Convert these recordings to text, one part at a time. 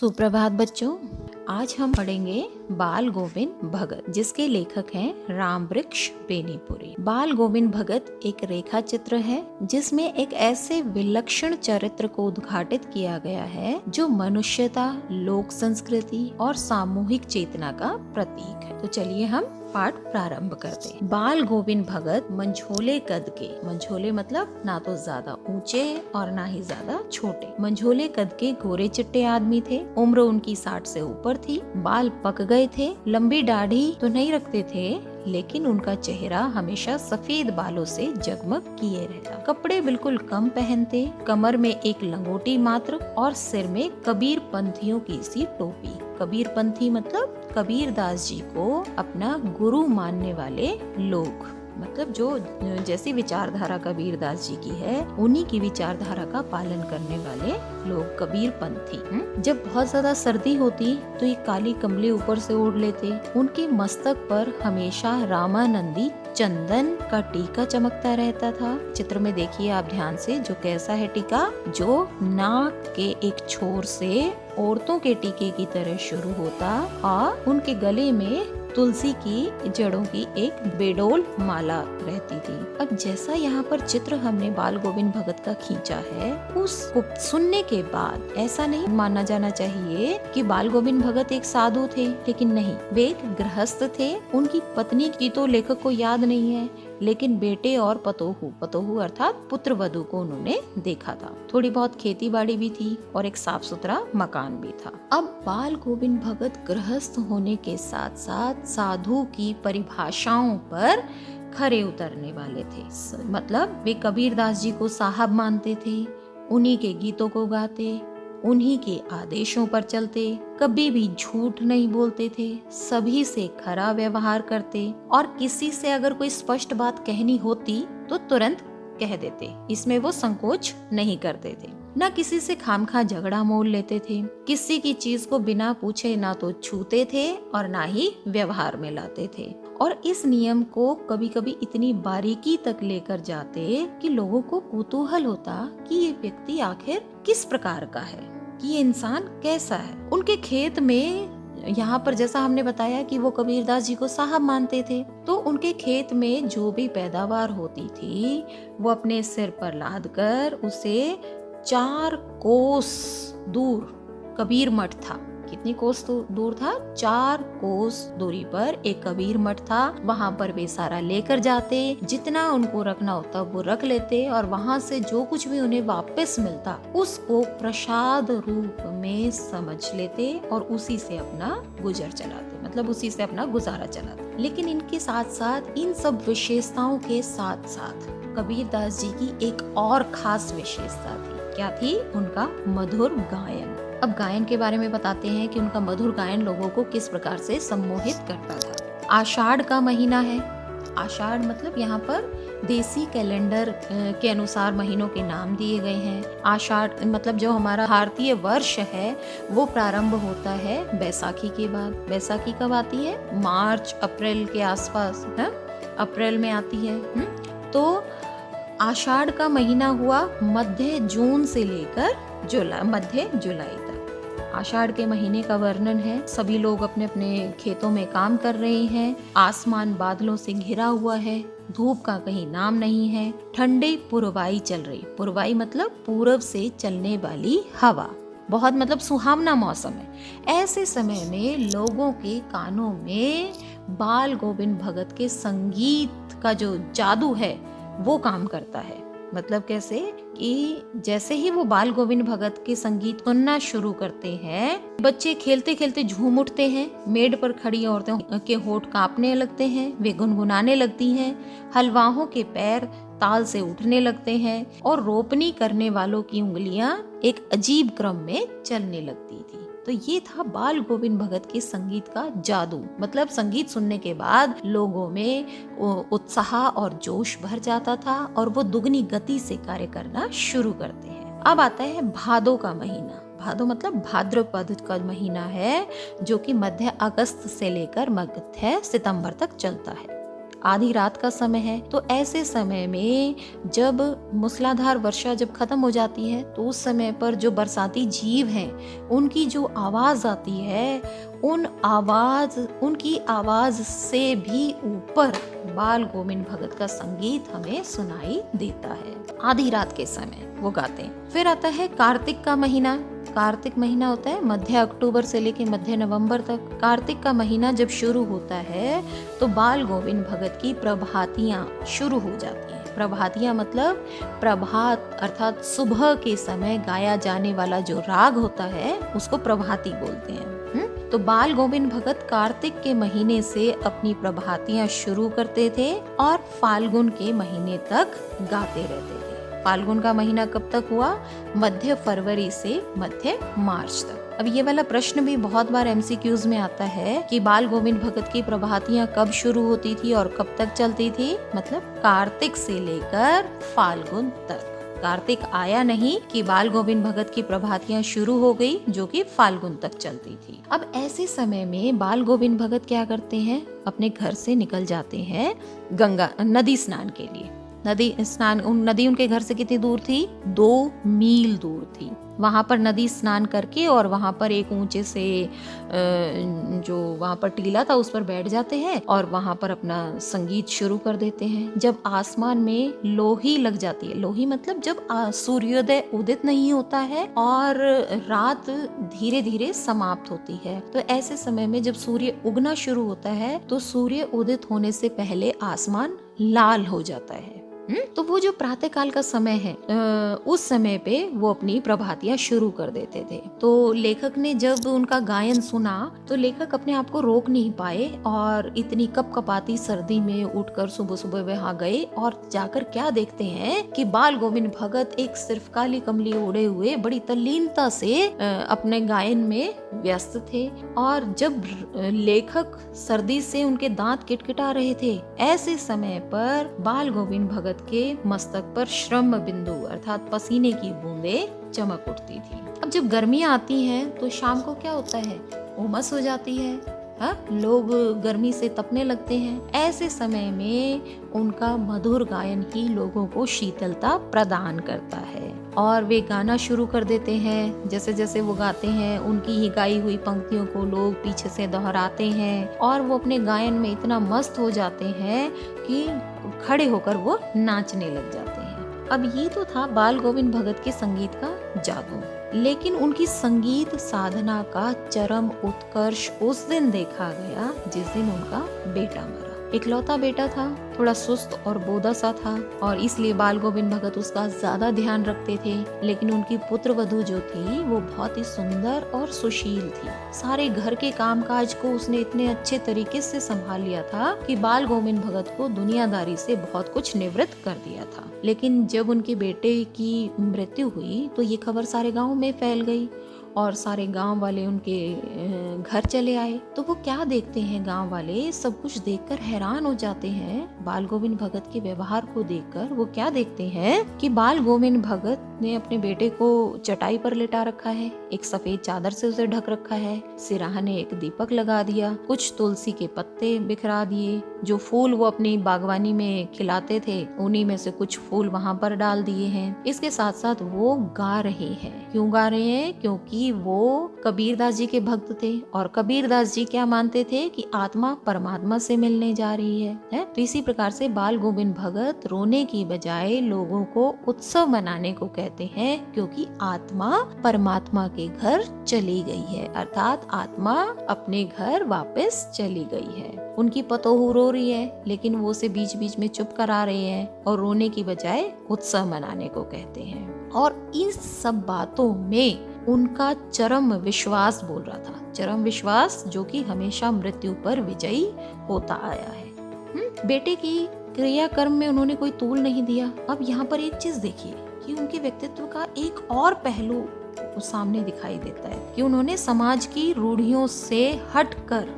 सुप्रभात बच्चों, आज हम पढ़ेंगे बाल गोविंद भगत, जिसके लेखक हैं रामवृक्ष बेनीपुरी। बाल गोविंद भगत एक रेखा चित्र है जिसमें एक ऐसे विलक्षण चरित्र को उद्घाटित किया गया है जो मनुष्यता, लोक संस्कृति और सामूहिक चेतना का प्रतीक है। तो चलिए हम पाठ प्रारंभ करते हैं। बाल गोविंद भगत मंझोले कद के, मंझोले मतलब ना तो ज्यादा ऊंचे और ना ही ज्यादा छोटे, मंझोले कद के गोरे चिट्टे आदमी थे। उम्र उनकी 60 से ऊपर थी। बाल पक गए थे। लंबी दाढ़ी तो नहीं रखते थे, लेकिन उनका चेहरा हमेशा सफेद बालों से जगमग किए रहता। कपड़े बिल्कुल कम पहनते, कमर में एक लंगोटी मात्र और सिर में कबीर पंथियों की सी टोपी। कबीर पंथी मतलब कबीर दास जी को अपना गुरु मानने वाले लोग, मतलब जो जैसी विचारधारा कबीर दास जी की है उन्हीं की विचारधारा का पालन करने वाले लोग कबीर पंथी। जब बहुत ज्यादा सर्दी होती तो ये काली कमली ऊपर से ओढ़ लेते। उनके मस्तक पर हमेशा रामानंदी चंदन का टीका चमकता रहता था। चित्र में देखिए आप ध्यान से, जो कैसा है टीका, जो नाक के एक छोर से औरतों के टीके की तरह शुरू होता और उनके गले में तुलसी की जड़ों की एक बेडोल माला रहती थी। अब जैसा यहाँ पर चित्र हमने बाल गोविंद भगत का खींचा है, उसको सुनने के बाद ऐसा नहीं माना जाना चाहिए कि बाल गोविंद भगत एक साधु थे, लेकिन नहीं, वे एक गृहस्थ थे। उनकी पत्नी की तो लेखक को याद नहीं है, लेकिन बेटे और पतोहू अर्थात पुत्र वधू को उन्होंने देखा था। थोड़ी बहुत खेती बाड़ी भी थी और एक साफ सुथरा मकान भी था। अब बाल गोविंद भगत गृहस्थ होने के साथ साथ साधु की परिभाषाओं पर खरे उतरने वाले थे। मतलब वे कबीर दास जी को साहब मानते थे, उन्हीं के गीतों को गाते, उन्हीं के आदेशों पर चलते, कभी भी झूठ नहीं बोलते थे, सभी से खरा व्यवहार करते और किसी से अगर कोई स्पष्ट बात कहनी होती तो तुरंत कह देते। इसमें वो संकोच नहीं करते थे। न किसी से खामखा झगड़ा मोल लेते थे। किसी की चीज को बिना पूछे ना तो छूते थे और ना ही व्यवहार में लाते थे। और इस नियम को कभी कभी इतनी बारीकी तक लेकर जाते कि लोगों को कुतूहल होता कि ये व्यक्ति आखिर किस प्रकार का है, कि ये इंसान कैसा है। उनके खेत में, यहाँ पर जैसा हमने बताया कि वो कबीरदास जी को साहब मानते थे, तो उनके खेत में जो भी पैदावार होती थी वो अपने सिर पर लाद कर उसे 4 कोस दूर कबीर मठ था। कितनी कोस दूर था? 4 कोस दूरी पर एक कबीर मठ था। वहाँ पर वे सारा लेकर जाते, जितना उनको रखना होता वो रख लेते और वहाँ से जो कुछ भी उन्हें वापस मिलता उसको प्रसाद रूप में समझ लेते और उसी से अपना गुजर चलाते, मतलब उसी से अपना गुजारा चलाते। लेकिन इनके साथ साथ, इन सब विशेषताओं के साथ साथ कबीर दास जी की एक और खास विशेषता थी। क्या थी? उनका मधुर गायन। अब गायन के बारे में बताते हैं कि उनका मधुर गायन लोगों को किस प्रकार से सम्मोहित करता था। आषाढ़ का महीना है। आषाढ़ मतलब यहाँ पर देसी कैलेंडर के अनुसार महीनों के नाम दिए गए हैं। आषाढ़ मतलब जो हमारा भारतीय वर्ष है वो प्रारंभ होता है बैसाखी के बाद। बैसाखी कब आती है? मार्च अप्रैल के आसपास है, अप्रैल में आती है। तो आषाढ़ का महीना हुआ मध्य जून से लेकर मध्य जुलाई तक। आषाढ़ के महीने का वर्णन है। सभी लोग अपने अपने खेतों में काम कर रहे हैं। आसमान बादलों से घिरा हुआ है। धूप का कहीं नाम नहीं है। ठंडी पुरवाई चल रही। पुरवाई मतलब पूरब से चलने वाली हवा। बहुत मतलब सुहावना मौसम है। ऐसे समय में लोगों के कानों में बाल गोविंद भगत के संगीत का जो जादू है वो काम करता है। मतलब कैसे कि जैसे ही वो बाल गोविंद भगत के संगीत सुनना शुरू करते हैं, बच्चे खेलते खेलते झूम उठते हैं। मेड पर खड़ी औरतों के होठ कांपने लगते हैं, वे गुनगुनाने लगती हैं। हलवाहों के पैर ताल से उठने लगते हैं और रोपनी करने वालों की उंगलियां एक अजीब क्रम में चलने लगती थी। तो ये था बाल गोविंद भगत के संगीत का जादू। मतलब संगीत सुनने के बाद लोगों में उत्साह और जोश भर जाता था और वो दुगनी गति से कार्य करना शुरू करते हैं। अब आता है भादो का महीना। भादो मतलब भाद्रपद का महीना है, जो कि मध्य अगस्त से लेकर मध्य सितंबर तक चलता है। आधी रात का समय है। तो ऐसे समय में जब मूसलाधार वर्षा जब खत्म हो जाती है तो उस समय पर जो बरसाती जीव हैं उनकी जो आवाज आती है, उनकी आवाज से भी ऊपर बाल गोविंद भगत का संगीत हमें सुनाई देता है। आधी रात के समय वो गाते हैं। फिर आता है कार्तिक का महीना। कार्तिक महीना होता है मध्य अक्टूबर से लेके मध्य नवंबर तक। कार्तिक का महीना जब शुरू होता है तो बाल गोविंद भगत की प्रभातियां शुरू हो जाती हैं। प्रभातियां मतलब प्रभात अर्थात सुबह के समय गाया जाने वाला जो राग होता है उसको प्रभाती बोलते हैं। तो बाल गोविंद भगत कार्तिक के महीने से अपनी प्रभातियां शुरू करते थे और फाल्गुन के महीने तक गाते रहते थे। फाल्गुन का महीना कब तक हुआ? मध्य फरवरी से मध्य मार्च तक। अब ये वाला प्रश्न भी बहुत बार एमसीक्यूज में आता है कि बाल गोविंद भगत की प्रभातियां कब शुरू होती थी और कब तक चलती थी। मतलब कार्तिक से लेकर फाल्गुन तक। कार्तिक आया नहीं कि बाल गोविंद भगत की प्रभातियां शुरू हो गई जो कि फाल्गुन तक चलती थी। अब ऐसे समय में बाल गोविंद भगत क्या करते हैं? अपने घर से निकल जाते हैं गंगा नदी स्नान के लिए। नदी उनके घर से कितनी दूर थी? 2 मील दूर थी। वहां पर नदी स्नान करके और वहां पर एक ऊंचे से जो वहां पर टीला था उस पर बैठ जाते हैं और वहां पर अपना संगीत शुरू कर देते हैं। जब आसमान में लोही लग जाती है, लोही मतलब जब सूर्योदय उदित नहीं होता है और रात धीरे धीरे समाप्त होती है, तो ऐसे समय में जब सूर्य उगना शुरू होता है तो सूर्य उदित होने से पहले आसमान लाल हो जाता है। तो वो जो प्रातः काल का समय है उस समय पे वो अपनी प्रभातियां शुरू कर देते थे। तो लेखक ने जब उनका गायन सुना तो लेखक अपने आप को रोक नहीं पाए और इतनी कपकपाती सर्दी में उठकर सुबह सुबह वहां गए और जाकर क्या देखते हैं कि बाल गोविंद भगत एक सिर्फ काली कमली ओढ़े हुए बड़ी तल्लीनता से अपने गायन में व्यस्त थे। और जब लेखक सर्दी से उनके दांत किटकिटा रहे थे, ऐसे समय पर बाल गोविंद भगत के मस्तक पर श्रम बिंदु अर्थात पसीने की बूंदें चमक उठती थी। अब जब गर्मियां आती हैं तो शाम को क्या होता है? उमस हो जाती है। लोग गर्मी से तपने लगते हैं। ऐसे समय में उनका मधुर गायन ही लोगों को शीतलता प्रदान करता है और वे गाना शुरू कर देते हैं। जैसे जैसे वो गाते हैं उनकी ही गाई हुई पंक्तियों को लोग पीछे से दोहराते हैं और वो अपने गायन में इतना मस्त हो जाते हैं कि खड़े होकर वो नाचने लग जाते हैं। अब ये तो था बाल गोविंद भगत के संगीत का जादू, लेकिन उनकी संगीत साधना का चरम उत्कर्ष उस दिन देखा गया जिस दिन उनका बेटा मरा। इकलौता बेटा था, थोड़ा सुस्त और बोदा सा था और इसलिए बाल गोविंद भगत उसका ज्यादा ध्यान रखते थे। लेकिन उनकी पुत्र वधू जो थी वो बहुत ही सुंदर और सुशील थी। सारे घर के कामकाज को उसने इतने अच्छे तरीके से संभाल लिया था कि बाल गोविंद भगत को दुनियादारी से बहुत कुछ निवृत्त कर दिया था। लेकिन जब उनके बेटे की मृत्यु हुई तो ये खबर सारे गाँव में फैल गई और सारे गांव वाले उनके घर चले आए। तो वो क्या देखते हैं, गांव वाले सब कुछ देखकर हैरान हो जाते हैं। बाल गोविंद भगत के व्यवहार को देखकर वो क्या देखते हैं कि बाल गोविंद भगत ने अपने बेटे को चटाई पर लेटा रखा है, एक सफेद चादर से उसे ढक रखा है, सिराहने एक दीपक लगा दिया, कुछ तुलसी के पत्ते बिखरा दिए, जो फूल वो अपनी बागवानी में खिलाते थे उन्हीं में से कुछ फूल वहां पर डाल दिए हैं। इसके साथ साथ वो गा रहे हैं। क्यों गा रहे हैं? क्योंकि वो कबीरदास जी के भक्त थे और कबीरदास जी क्या मानते थे कि आत्मा परमात्मा से मिलने जा रही है? तो इसी प्रकार से बाल गोविंद भगत रोने की बजाय लोगों को उत्सव मनाने को कहते हैं, क्योंकि आत्मा परमात्मा के घर चली गई है, अर्थात आत्मा अपने घर वापस चली गई है। उनकी पतोहू रो रही है लेकिन वो उसे बीच बीच में चुप करा रहे हैं और रोने की बजाय उत्सव मनाने को कहते हैं। और इन सब बातों में उनका चरम विश्वास बोल रहा था, चरम विश्वास जो कि हमेशा मृत्यु पर विजयी होता आया है। बेटे की क्रियाकर्म में उन्होंने कोई तूल नहीं दिया। अब यहाँ पर एक चीज देखिए कि उनके व्यक्तित्व का एक और पहलू सामने दिखाई देता है कि उन्होंने समाज की रूढ़ियों से हटकर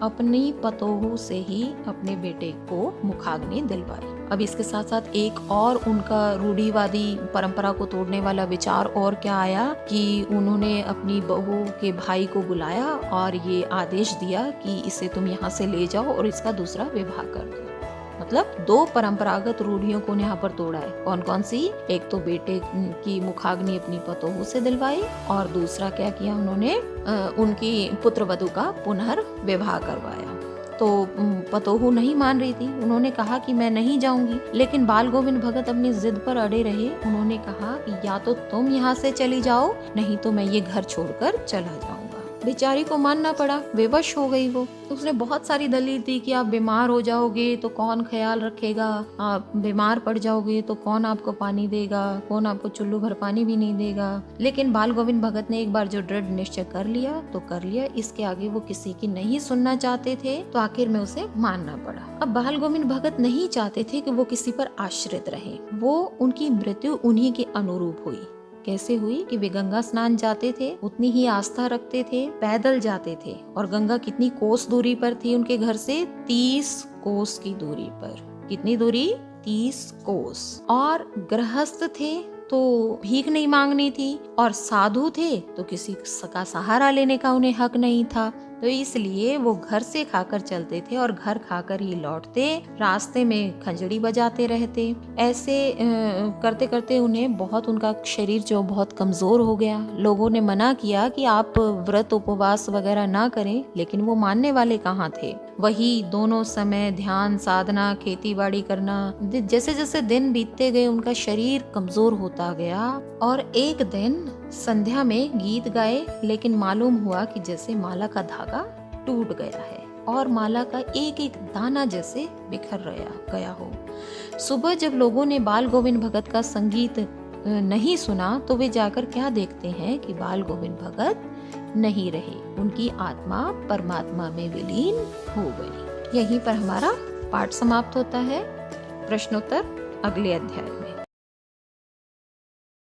अपनी पतोहू से ही अपने बेटे को मुखाग्नि दिलवाई। अब इसके साथ साथ एक और उनका रूढ़िवादी परंपरा को तोड़ने वाला विचार और क्या आया कि उन्होंने अपनी बहू के भाई को बुलाया और ये आदेश दिया कि इसे तुम यहाँ से ले जाओ और इसका दूसरा विवाह कर दो। मतलब 2 परंपरागत रूढ़ियों को यहाँ पर तोड़ा है। कौन कौन सी? एक तो बेटे की मुखाग्नि अपनी पतोहू से दिलवाई और दूसरा क्या किया उन्होंने, उनकी पुत्र वधू का पुनर्विवाह करवाया। तो पतोहू नहीं मान रही थी, उन्होंने कहा कि मैं नहीं जाऊंगी, लेकिन बाल गोविंद भगत अपनी जिद पर अड़े रहे। उन्होंने कहा कि या तो तुम यहाँ से चली जाओ, नहीं तो मैं ये घर छोड़कर चला जाऊंगा। बेचारी को मानना पड़ा, बेवश हो गई वो। उसने बहुत सारी दलील दी कि आप बीमार हो जाओगे तो कौन ख्याल रखेगा, आप बीमार पड़ जाओगे तो कौन आपको पानी देगा, कौन आपको चुल्लू भर पानी भी नहीं देगा। लेकिन बाल गोविंद भगत ने एक बार जो दृढ़ निश्चय कर लिया तो कर लिया। इसके आगे वो किसी की नहीं सुनना चाहते थे, तो आखिर में उसे मानना पड़ा। अब बाल गोविंद भगत नहीं चाहते थे कि वो किसी पर आश्रित रहे। वो उनकी मृत्यु उन्हीं के अनुरूप हुई। कैसे हुई कि वे गंगा स्नान जाते थे, उतनी ही आस्था रखते थे, पैदल जाते थे। और गंगा कितनी कोस दूरी पर थी उनके घर से? 30 कोस की दूरी पर। कितनी दूरी? 30 कोस। और गृहस्थ थे तो भीख नहीं मांगनी थी, और साधु थे तो किसी का सहारा लेने का उन्हें हक नहीं था। तो इसलिए वो घर से खाकर चलते थे और घर खाकर ही लौटते, रास्ते में खंजड़ी बजाते रहते। ऐसे करते करते उन्हें बहुत, उनका शरीर जो बहुत कमजोर हो गया। लोगों ने मना किया कि आप व्रत उपवास वगैरह ना करें, लेकिन वो मानने वाले कहाँ थे। वही दोनों समय ध्यान साधना, खेती बाड़ी करना। जैसे जैसे दिन बीतते गए उनका शरीर कमजोर होता गया। और एक दिन संध्या में गीत गाए, लेकिन मालूम हुआ कि जैसे माला का धागा टूट गया है और माला का एक एक दाना जैसे बिखर गया हो। सुबह जब लोगों ने बाल गोविंद भगत का संगीत नहीं सुना तो वे जाकर क्या देखते हैं कि बाल गोविंद भगत नहीं रहे, उनकी आत्मा परमात्मा में विलीन हो गई। यहीं पर हमारा पाठ समाप्त होता है। प्रश्नोत्तर अगले अध्याय में।